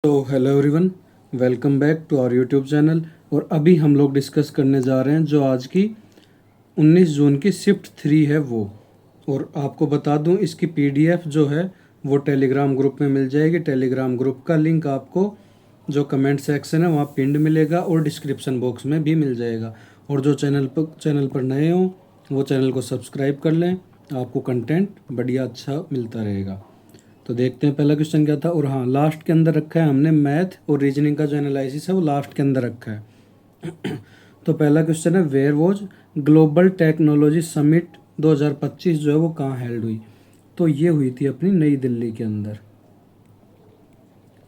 तो hello everyone, welcome back to our YouTube channel. और अभी हम लोग डिस्कस करने जा रहे हैं जो आज की 19 जून की शिफ्ट 3 है वो। और आपको बता दूं, इसकी पीडीएफ जो है वो टेलीग्राम ग्रुप में मिल जाएगी। टेलीग्राम ग्रुप का लिंक आपको जो कमेंट सेक्शन है वहाँ पिंड मिलेगा और डिस्क्रिप्शन बॉक्स में भी मिल जाएगा। और जो चैनल पर नए हो वो चैनल को सब्सक्राइब कर लें, आपको कंटेंट बढ़िया अच्छा मिलता रहेगा। तो देखते हैं पहला क्वेश्चन क्या था। और हाँ, लास्ट के अंदर रखा है हमने मैथ और रीजनिंग का जो एनालिसिस है वो लास्ट के अंदर रखा है। तो पहला क्वेश्चन है, where was global technology summit 2025 जो है वो कहाँ हेल्ड हुई। तो ये हुई थी अपनी नई दिल्ली के अंदर,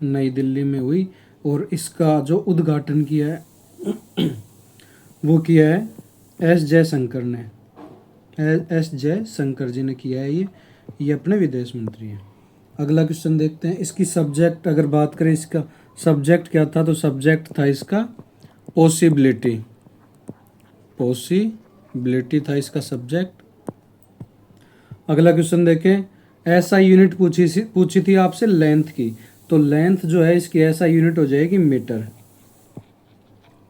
नई दिल्ली में हुई। और इसका जो उद्घाटन किया है वो किया है एस जयशंकर ने, एस जयशंकर जी ने किया है। ये अपने विदेश मंत्री हैं। अगला क्वेश्चन देखते हैं। इसकी सब्जेक्ट अगर बात करें, इसका सब्जेक्ट क्या था, तो सब्जेक्ट था इसका पॉसिबिलिटी। पॉसिबिलिटी था इसका सब्जेक्ट। अगला क्वेश्चन देखें। ऐसा यूनिट पूछी थी आपसे लेंथ की। तो लेंथ जो है इसकी ऐसा यूनिट हो जाएगी मीटर।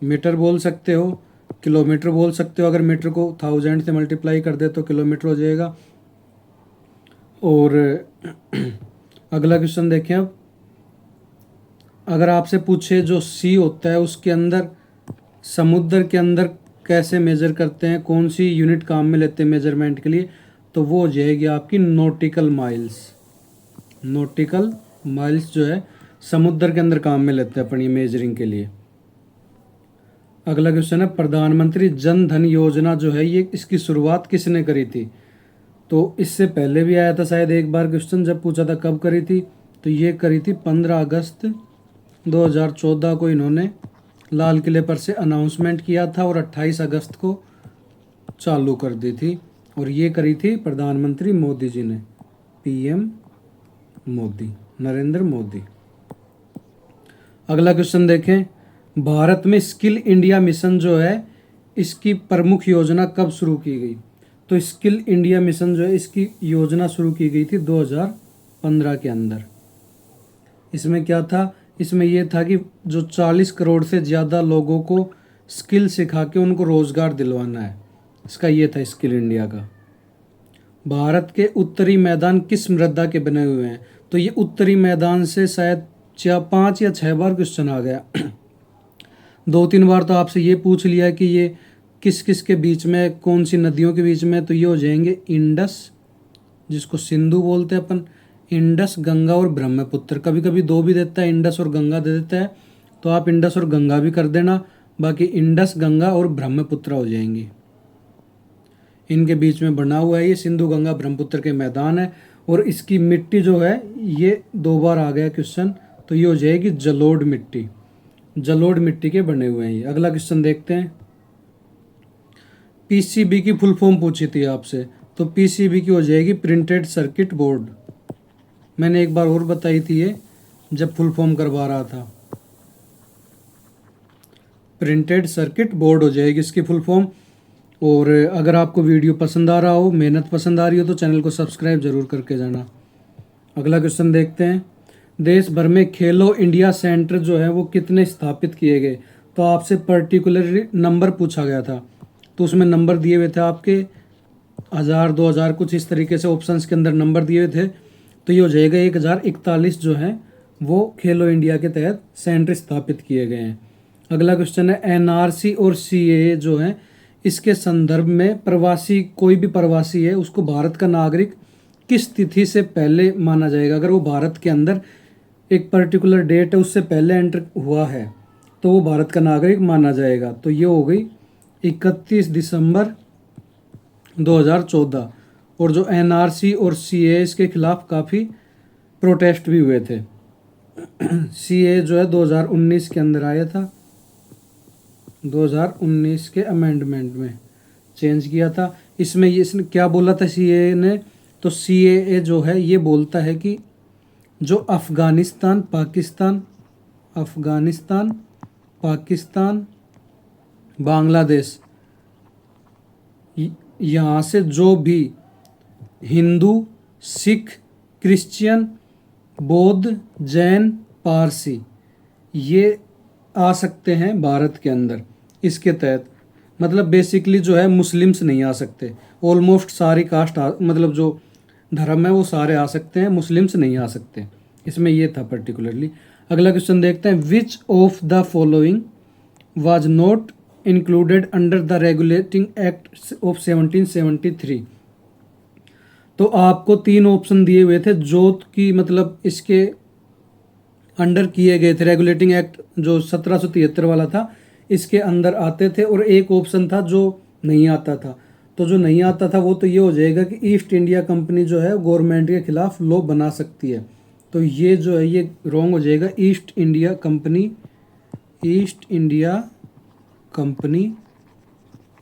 मीटर बोल सकते हो, किलोमीटर बोल सकते हो। अगर मीटर को 1000 से मल्टीप्लाई कर दे तो किलोमीटर हो जाएगा। और अगला क्वेश्चन देखें अब। अगर आपसे पूछे जो सी होता है उसके अंदर, समुद्र के अंदर कैसे मेजर करते हैं, कौन सी यूनिट काम में लेते हैं मेजरमेंट के लिए, तो वो हो जाएगी आपकी नॉटिकल माइल्स। नॉटिकल माइल्स जो है समुद्र के अंदर काम में लेते हैं अपन ये मेजरिंग के लिए। अगला क्वेश्चन है, प्रधानमंत्री जन धन योजना जो है ये इसकी शुरुआत किसने करी थी। तो इससे पहले भी आया था शायद एक बार क्वेश्चन, जब पूछा था कब करी थी, तो ये करी थी 15 अगस्त 2014 को इन्होंने लाल किले पर से अनाउंसमेंट किया था और 28 अगस्त को चालू कर दी थी। और ये करी थी प्रधानमंत्री मोदी जी ने, पीएम मोदी, नरेंद्र मोदी। अगला क्वेश्चन देखें। भारत में स्किल इंडिया मिशन जो है इसकी प्रमुख योजना कब शुरू की गई। तो स्किल इंडिया मिशन जो है इसकी योजना शुरू की गई थी 2015 के अंदर। इसमें क्या था, इसमें यह था कि जो 40 करोड़ से ज़्यादा लोगों को स्किल सिखा के उनको रोज़गार दिलवाना है, इसका ये था स्किल इंडिया का। भारत के उत्तरी मैदान किस मृदा के बने हुए हैं। तो ये उत्तरी मैदान से शायद 5 या 6 बार क्वेश्चन आ गया। 2-3 बार तो आपसे ये पूछ लिया कि ये किस किस के बीच में, कौन सी नदियों के बीच में। तो ये हो जाएंगे इंडस, जिसको सिंधु बोलते हैं अपन, इंडस, गंगा और ब्रह्मपुत्र। कभी कभी 2 भी देता है, इंडस और गंगा दे देता है, तो आप इंडस और गंगा भी कर देना। बाकी इंडस, गंगा और ब्रह्मपुत्र हो जाएंगी। इनके बीच में बना हुआ है ये सिंधु गंगा ब्रह्मपुत्र के मैदान है। और इसकी मिट्टी जो है ये 2 बार आ गया क्वेश्चन, तो ये हो जाएगी जलोढ़ मिट्टी। जलोढ़ मिट्टी के बने हुए हैं ये। अगला क्वेश्चन देखते हैं। पीसीबी की फुल फॉर्म पूछी थी आपसे, तो पीसीबी की हो जाएगी प्रिंटेड सर्किट बोर्ड। मैंने एक बार और बताई थी ये जब फुल फॉर्म करवा रहा था। प्रिंटेड सर्किट बोर्ड हो जाएगी इसकी फुल फॉर्म। और अगर आपको वीडियो पसंद आ रहा हो, मेहनत पसंद आ रही हो, तो चैनल को सब्सक्राइब जरूर करके जाना। अगला क्वेश्चन देखते हैं। देश भर में खेलो इंडिया सेंटर जो है वो कितने स्थापित किए गए। तो आपसे पर्टिकुलरली नंबर पूछा गया था, तो उसमें नंबर दिए हुए थे आपके 1000, 2000 कुछ इस तरीके से ऑप्शंस के अंदर नंबर दिए हुए थे। तो ये हो जाएगा 1041 जो है वो खेलो इंडिया के तहत सेंटर स्थापित किए गए हैं। अगला क्वेश्चन है, एनआरसी और सीएए जो है इसके संदर्भ में प्रवासी, कोई भी प्रवासी है उसको भारत का नागरिक किस तिथि से पहले माना जाएगा। अगर वो भारत के अंदर एक पर्टिकुलर डेट है उससे पहले एंटर हुआ है तो वो भारत का नागरिक माना जाएगा। तो ये हो गई 31 दिसंबर 2014। और जो एनआरसी और सीए के खिलाफ काफ़ी प्रोटेस्ट भी हुए थे। सीए जो है 2019 के अंदर आया था, 2019 के अमेंडमेंट में चेंज किया था। इसमें ये इसने क्या बोला था सीए ने, तो सीए जो है ये बोलता है कि जो अफ़गानिस्तान, पाकिस्तान, बांग्लादेश, यहाँ से जो भी हिंदू, सिख, क्रिश्चियन, बौद्ध, जैन, पारसी ये आ सकते हैं भारत के अंदर इसके तहत। मतलब बेसिकली जो है मुस्लिम्स नहीं आ सकते, ऑलमोस्ट सारी कास्ट मतलब जो धर्म है वो सारे आ सकते हैं, मुस्लिम्स नहीं आ सकते। इसमें ये था पर्टिकुलरली। अगला क्वेश्चन देखते हैं, which of the following was not included under the regulating act of 1773। तो आपको तीन ऑप्शन दिए हुए थे जो कि मतलब इसके अंडर किए गए थे, रेगुलेटिंग एक्ट जो 1773 वाला था इसके अंदर आते थे, और एक ऑप्शन था जो नहीं आता था। तो जो नहीं आता था वो तो ये हो जाएगा कि ईस्ट इंडिया कंपनी जो है गवर्नमेंट के खिलाफ लॉ बना सकती है। तो ये जो है ये रॉन्ग हो जाएगा, ईस्ट इंडिया कंपनी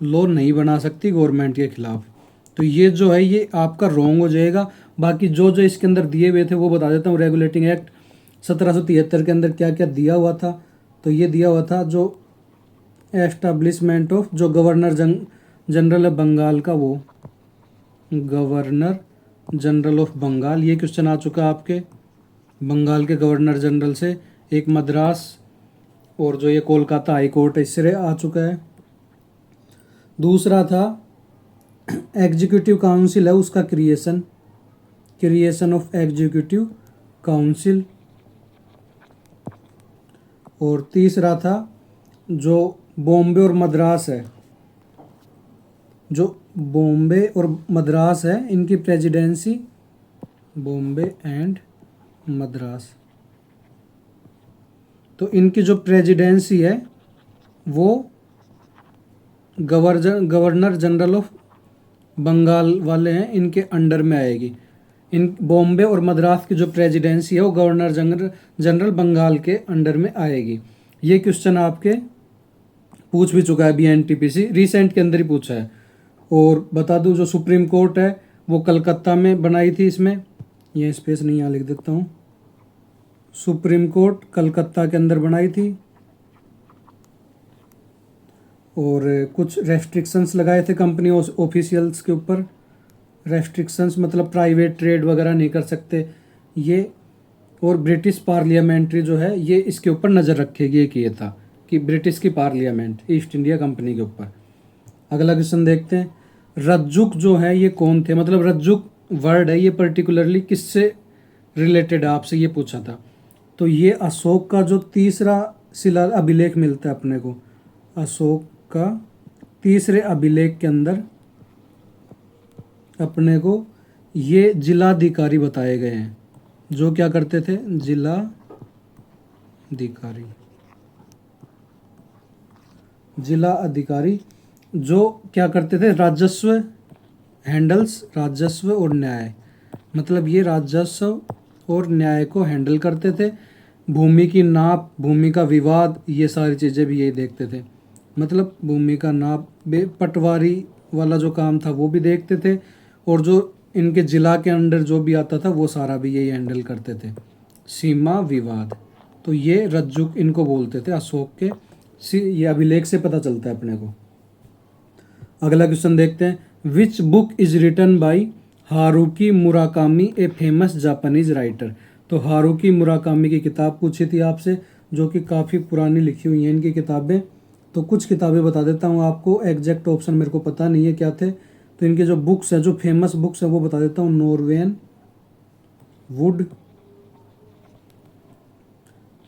लॉ नहीं बना सकती गवर्नमेंट के खिलाफ। तो ये जो है ये आपका रॉन्ग हो जाएगा। बाकी जो जो इसके अंदर दिए हुए थे वो बता देता हूँ। रेगुलेटिंग एक्ट 1773 के अंदर क्या क्या दिया हुआ था, तो ये दिया हुआ था जो एस्टैब्लिशमेंट ऑफ जो गवर्नर जनरल ऑफ बंगाल का, वो गवर्नर जनरल ऑफ बंगाल, ये क्वेश्चन आ चुका है आपके बंगाल के गवर्नर जनरल से। एक मद्रास और जो ये कोलकाता हाई कोर्ट है इससे आ चुका है। दूसरा था एग्जीक्यूटिव काउंसिल है उसका क्रिएशन ऑफ एग्जीक्यूटिव काउंसिल। और तीसरा था जो बॉम्बे और मद्रास है, जो बॉम्बे और मद्रास है इनकी प्रेसिडेंसी, बॉम्बे एंड मद्रास, तो इनकी जो प्रेसिडेंसी है वो गवर्नर जनरल ऑफ बंगाल वाले हैं इनके अंडर में आएगी। इन बॉम्बे और मद्रास की जो प्रेसिडेंसी है वो गवर्नर जनरल बंगाल के अंडर में आएगी। ये क्वेश्चन आपके पूछ भी चुका है अभी एनटीपीसी रिसेंट के अंदर ही पूछा है। और बता दूं जो सुप्रीम कोर्ट है वो कलकत्ता में बनाई थी, इसमें ये स्पेस नहीं यहाँ लिख देता हूँ, सुप्रीम कोर्ट कलकत्ता के अंदर बनाई थी। और कुछ रेस्ट्रिक्शंस लगाए थे कंपनी ऑफिशियल्स के ऊपर, रेस्ट्रिक्शंस मतलब प्राइवेट ट्रेड वगैरह नहीं कर सकते ये। और ब्रिटिश पार्लियामेंट्री जो है ये इसके ऊपर नज़र रखेगी, ये किया था कि ब्रिटिश की पार्लियामेंट ईस्ट इंडिया कंपनी के ऊपर। अगला क्वेश्चन देखते हैं, रज्जुक जो है ये कौन थे, मतलब रज्जुक वर्ड है ये पर्टिकुलरली किससे रिलेटेड है आपसे ये पूछा था। तो ये अशोक का जो तीसरा शिला अभिलेख मिलता है अपने को, अशोक का तीसरे अभिलेख के अंदर अपने को ये जिलाधिकारी बताए गए हैं, जो क्या करते थे, जिला अधिकारी जो क्या करते थे, राजस्व हैंडल्स, राजस्व और न्याय, मतलब ये राजस्व और न्याय को हैंडल करते थे। भूमि की नाप, भूमि का विवाद, ये सारी चीज़ें भी यही देखते थे। मतलब भूमि का नाप, पटवारी वाला जो काम था वो भी देखते थे। और जो इनके जिला के अंडर जो भी आता था वो सारा भी यही हैंडल करते थे, सीमा विवाद। तो ये रज्जुक इनको बोलते थे अशोक के, ये अभिलेख से पता चलता है अपने को। अगला क्वेश्चन देखते हैं, which book is written by Haruki Murakami a famous Japanese writer. तो हारुकी मुराकामी की किताब पूछी थी आपसे, जो कि काफ़ी पुरानी लिखी हुई हैं इनकी किताबें। तो कुछ किताबें बता देता हूँ आपको, एग्जैक्ट ऑप्शन मेरे को पता नहीं है क्या थे। तो इनके जो बुक्स हैं, जो फेमस बुक्स हैं वो बता देता हूँ, नॉर्वेन would,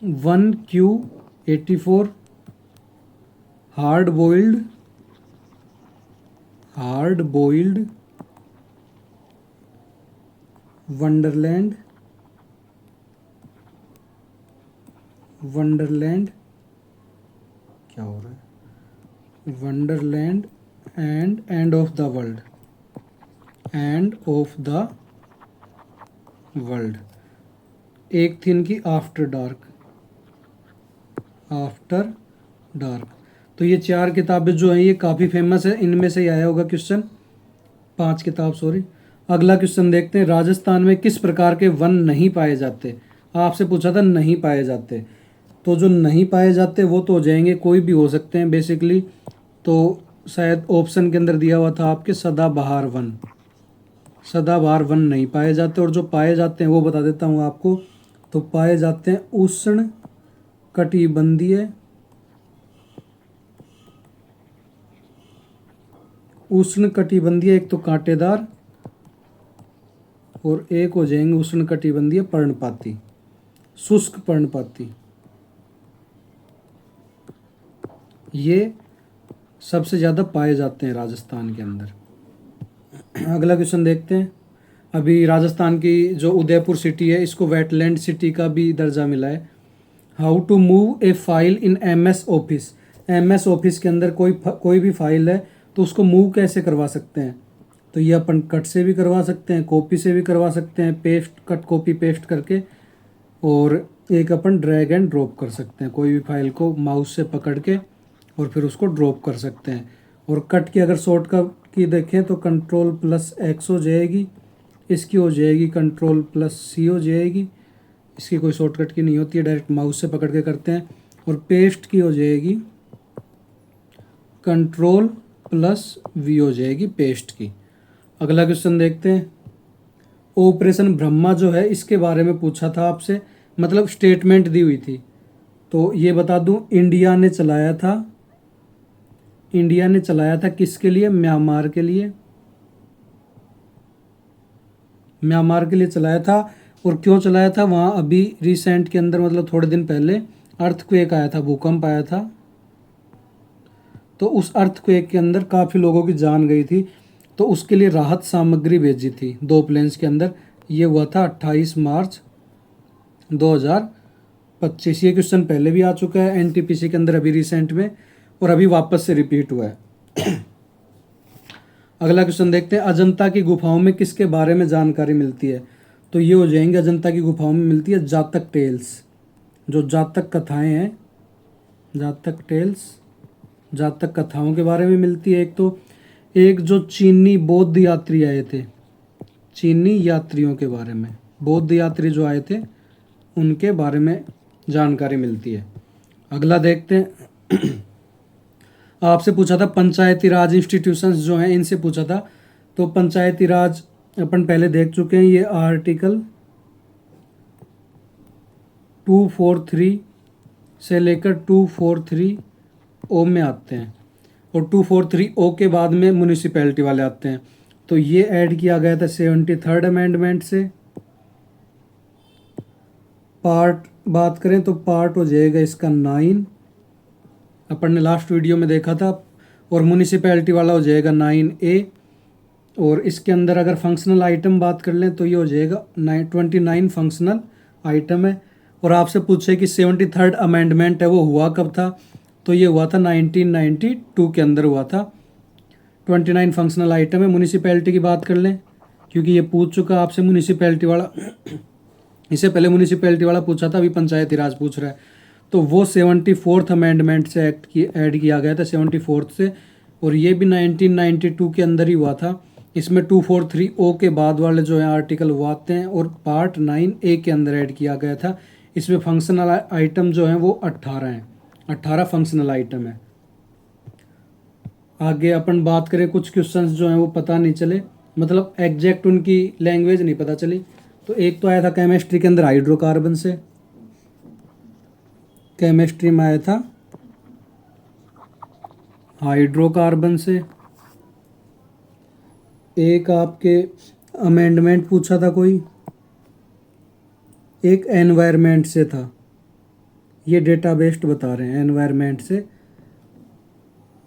1Q84, hard boiled Wonderland क्या हो रहा है, Wonderland and end of the world. एक थी इनकी आफ्टर डार्क। तो ये चार किताबें जो हैं ये काफ़ी फेमस है, इनमें से ही आया होगा क्वेश्चन, 5 किताब सॉरी। अगला क्वेश्चन देखते हैं, राजस्थान में किस प्रकार के वन नहीं पाए जाते। आपसे पूछा था नहीं पाए जाते, तो जो नहीं पाए जाते वो तो हो जाएंगे, कोई भी हो सकते हैं बेसिकली। तो शायद ऑप्शन के अंदर दिया हुआ था आपके सदाबहार वन नहीं पाए जाते। और जो पाए जाते हैं वो बता देता हूँ आपको। तो पाए जाते हैं उष्ण कटिबंधीय उष्ण कटिबंधीय, एक तो कांटेदार और एक हो जाएंगे उष्ण कटिबंधीय पर्णपाती, शुष्क पर्णपाती। ये सबसे ज़्यादा पाए जाते हैं राजस्थान के अंदर। अगला क्वेश्चन देखते हैं। अभी राजस्थान की जो उदयपुर सिटी है इसको वेटलैंड सिटी का भी दर्जा मिला है। How to move a file in MS office. MS office के अंदर कोई भी फाइल है तो उसको मूव कैसे करवा सकते हैं, तो ये अपन कट से भी करवा सकते हैं, कॉपी से भी करवा सकते हैं, पेस्ट कट कॉपी पेस्ट करके, और एक अपन ड्रैग एंड ड्रॉप कर सकते हैं। कोई भी फाइल को माउस से पकड़ के और फिर उसको ड्रॉप कर सकते हैं। और कट की अगर शॉर्टकट की देखें तो Ctrl+X हो जाएगी, इसकी हो जाएगी Ctrl+C हो जाएगी, इसकी कोई शॉर्टकट की नहीं होती है, डायरेक्ट माउस से पकड़ के करते हैं। और पेस्ट की हो जाएगी Ctrl+V हो जाएगी पेस्ट की। अगला क्वेश्चन देखते हैं। ऑपरेशन ब्रह्मा जो है इसके बारे में पूछा था आपसे, मतलब स्टेटमेंट दी हुई थी। तो ये बता दूं, इंडिया ने चलाया था किसके लिए? म्यांमार के लिए। म्यांमार के लिए चलाया था। और क्यों चलाया था? वहाँ अभी रिसेंट के अंदर, मतलब थोड़े दिन पहले अर्थक्वेक आया था, भूकंप आया था। तो उस अर्थक्वेक के अंदर काफ़ी लोगों की जान गई थी, तो उसके लिए राहत सामग्री भेजी थी 2 प्लेन्स के अंदर। ये हुआ था 28 मार्च 2025। ये क्वेश्चन पहले भी आ चुका है NTPC के अंदर अभी रिसेंट में, और अभी वापस से रिपीट हुआ है। अगला क्वेश्चन देखते हैं। अजंता की गुफाओं में किसके बारे में जानकारी मिलती है? तो ये हो जाएंगे, अजंता की गुफाओं में मिलती है जातक टेल्स, जो जातक कथाएं हैं, जातक टेल्स, जातक कथाओं के बारे में मिलती है। एक जो चीनी बौद्ध यात्री आए थे, चीनी यात्रियों के बारे में, बौद्ध यात्री जो आए थे उनके बारे में जानकारी मिलती है। अगला देखते हैं। आपसे पूछा था पंचायती राज इंस्टीट्यूशंस जो हैं इनसे पूछा था। तो पंचायती राज अपन पहले देख चुके हैं, ये आर्टिकल 243 से लेकर 243O में आते हैं, और 243O के बाद में म्यूनिसिपैलिटी वाले आते हैं। तो ये ऐड किया गया था 73rd अमेंडमेंट से। पार्ट बात करें तो पार्ट हो जाएगा इसका 9, अपन ने लास्ट वीडियो में देखा था। और म्यूनिसिपैलिटी वाला हो जाएगा 9A। और इसके अंदर अगर फंक्शनल आइटम बात कर लें तो ये हो जाएगा 29 फंक्शनल आइटम है। और आपसे पूछे कि 73rd अमेंडमेंट है वो हुआ कब था, तो ये हुआ था 1992 के अंदर हुआ था। 29 फंक्शनल आइटम है। म्यूनिसिपैलिटी की बात कर लें, क्योंकि ये पूछ चुका आपसे म्यूनिसिपैलिटी वाला। इससे पहले म्यूनिसिपैलिटी वाला पूछा था, अभी पंचायती राज पूछ रहा है। तो वो 74th अमेंडमेंट से ऐड किया गया था, 74th से। और ये भी 1992 के अंदर ही हुआ था। इसमें 243O के बाद वाले जो है आर्टिकल वो आते हैं, और पार्ट 9A के अंदर ऐड किया गया था। इसमें फंक्शनल आइटम जो हैं वो 18 हैं, 18 फंक्शनल आइटम है। आगे अपन बात करें, कुछ क्वेश्चंस जो हैं वो पता नहीं चले, मतलब एग्जैक्ट उनकी लैंग्वेज नहीं पता चली। तो एक तो आया था केमिस्ट्री के अंदर हाइड्रोकार्बन से, केमिस्ट्री में आया था हाइड्रोकार्बन से। एक आपके अमेंडमेंट पूछा था कोई, एक एनवायरनमेंट से था। ये डेटा बेस्ड बता रहे हैं एनवायरनमेंट से।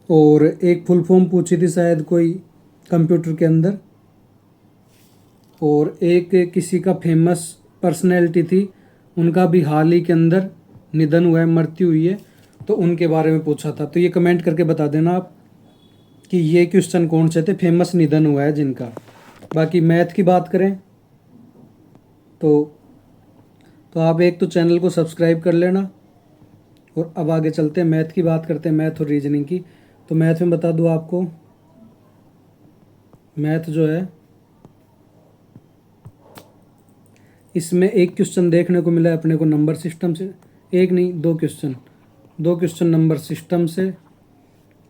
और एक फुल फॉर्म पूछी थी शायद कोई कंप्यूटर के अंदर। और एक किसी का फेमस पर्सनैलिटी थी, उनका भी हाल ही के अंदर निधन हुआ है, मृत्यु हुई है, तो उनके बारे में पूछा था। तो ये कमेंट करके बता देना आप कि ये क्वेश्चन कौन से थे, फेमस निधन हुआ है जिनका। बाकी मैथ की बात करें तो आप एक तो चैनल को सब्सक्राइब कर लेना। और अब आगे चलते हैं, मैथ की बात करते हैं, मैथ और रीजनिंग की। तो मैथ में बता दूँ आपको, मैथ जो है इसमें एक क्वेश्चन देखने को मिला है अपने को नंबर सिस्टम से, एक नहीं दो क्वेश्चन नंबर सिस्टम से,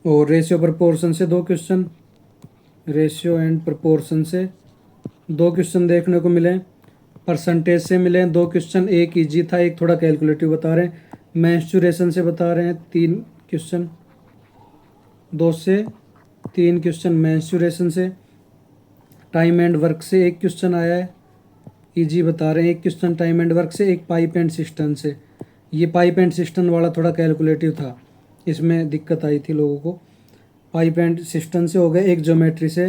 और रेशियो प्रपोर्शन से 2 क्वेश्चन, रेशियो एंड प्रपोर्शन से 2 क्वेश्चन देखने को मिले, परसेंटेज से मिले 2 क्वेश्चन। एक ईजी था, एक थोड़ा कैलकुलेटिव बता रहे हैं। मेंस्ट्रुएशन से बता रहे हैं 3 क्वेश्चन, 2 से 3 क्वेश्चन मेंस्ट्रुएशन से। टाइम एंड वर्क से 1 क्वेश्चन आया है, इजी बता रहे हैं 1 क्वेश्चन टाइम एंड वर्क से। एक पाइप एंड सिस्टम से, ये पाइप एंड सिस्टम वाला थोड़ा कैलकुलेटिव था, इसमें दिक्कत आई थी लोगों को। पाइप एंड सिस्टम से हो गए। एक ज्योमेट्री से,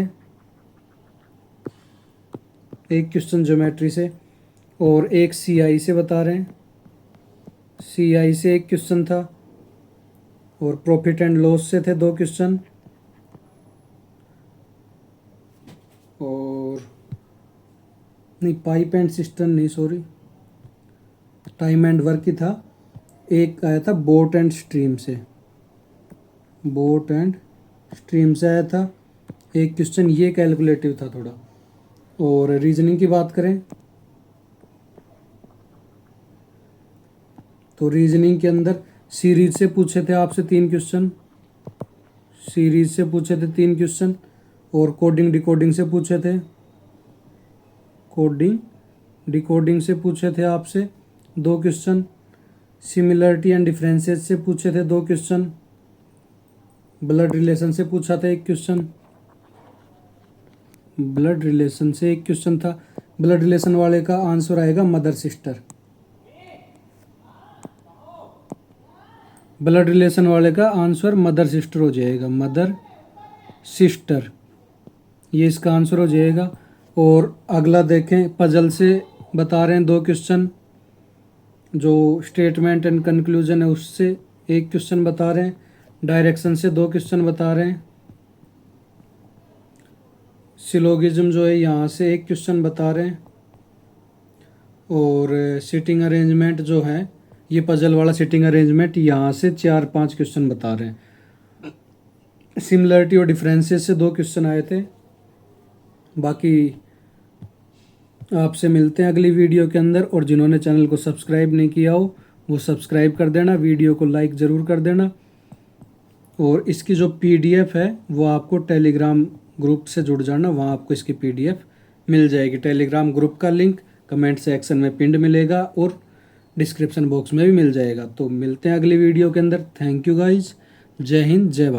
1 क्वेश्चन ज्योमेट्री से, और एक सीआई से बता रहे हैं, सीआई से 1 क्वेश्चन था, और प्रॉफिट एंड लॉस से थे 2 क्वेश्चन, और नहीं पाइप एंड सिस्टम नहीं, सॉरी, टाइम एंड वर्क ही था। एक आया था बोट एंड स्ट्रीम से, बोट एंड स्ट्रीम से आया था 1 क्वेश्चन, ये कैलकुलेटिव था थोड़ा। और रीजनिंग की बात करें तो रीजनिंग के अंदर सीरीज से पूछे थे आपसे 3 क्वेश्चन, सीरीज से पूछे थे 3 क्वेश्चन, और कोडिंग डिकोडिंग से पूछे थे, कोडिंग डिकोडिंग से पूछे थे आपसे 2 क्वेश्चन। सिमिलरिटी एंड डिफरेंसेस से पूछे थे 2 क्वेश्चन। ब्लड रिलेशन से पूछा था 1 क्वेश्चन, ब्लड रिलेशन से 1 क्वेश्चन था। ब्लड रिलेशन वाले का आंसर आएगा मदर सिस्टर, ब्लड रिलेशन वाले का आंसर मदर सिस्टर हो जाएगा, मदर सिस्टर, ये इसका आंसर हो जाएगा। और अगला देखें, पजल से बता रहे हैं 2 क्वेश्चन, जो स्टेटमेंट एंड कंक्लूजन है उससे 1 क्वेश्चन बता रहे हैं, डायरेक्शन से 2 क्वेश्चन बता रहे हैं, सिलोगिज्म जो है यहाँ से 1 क्वेश्चन बता रहे हैं, और सिटिंग अरेंजमेंट जो है, ये पजल वाला सिटिंग अरेंजमेंट यहाँ से 4-5 क्वेश्चन बता रहे हैं। सिमिलरिटी और डिफरेंसेस से 2 क्वेश्चन आए थे। बाकी आपसे मिलते हैं अगली वीडियो के अंदर, और जिन्होंने चैनल को सब्सक्राइब नहीं किया हो वो सब्सक्राइब कर देना, वीडियो को लाइक ज़रूर कर देना। और इसकी जो पीडीएफ है वो आपको टेलीग्राम ग्रुप से जुड़ जाना, वहाँ आपको इसकी पीडीएफ मिल जाएगी। टेलीग्राम ग्रुप का लिंक कमेंट सेक्शन में पिंड मिलेगा और डिस्क्रिप्शन बॉक्स में भी मिल जाएगा। तो मिलते हैं अगली वीडियो के अंदर। थैंक यू गाइज, जय हिंद, जय भारत।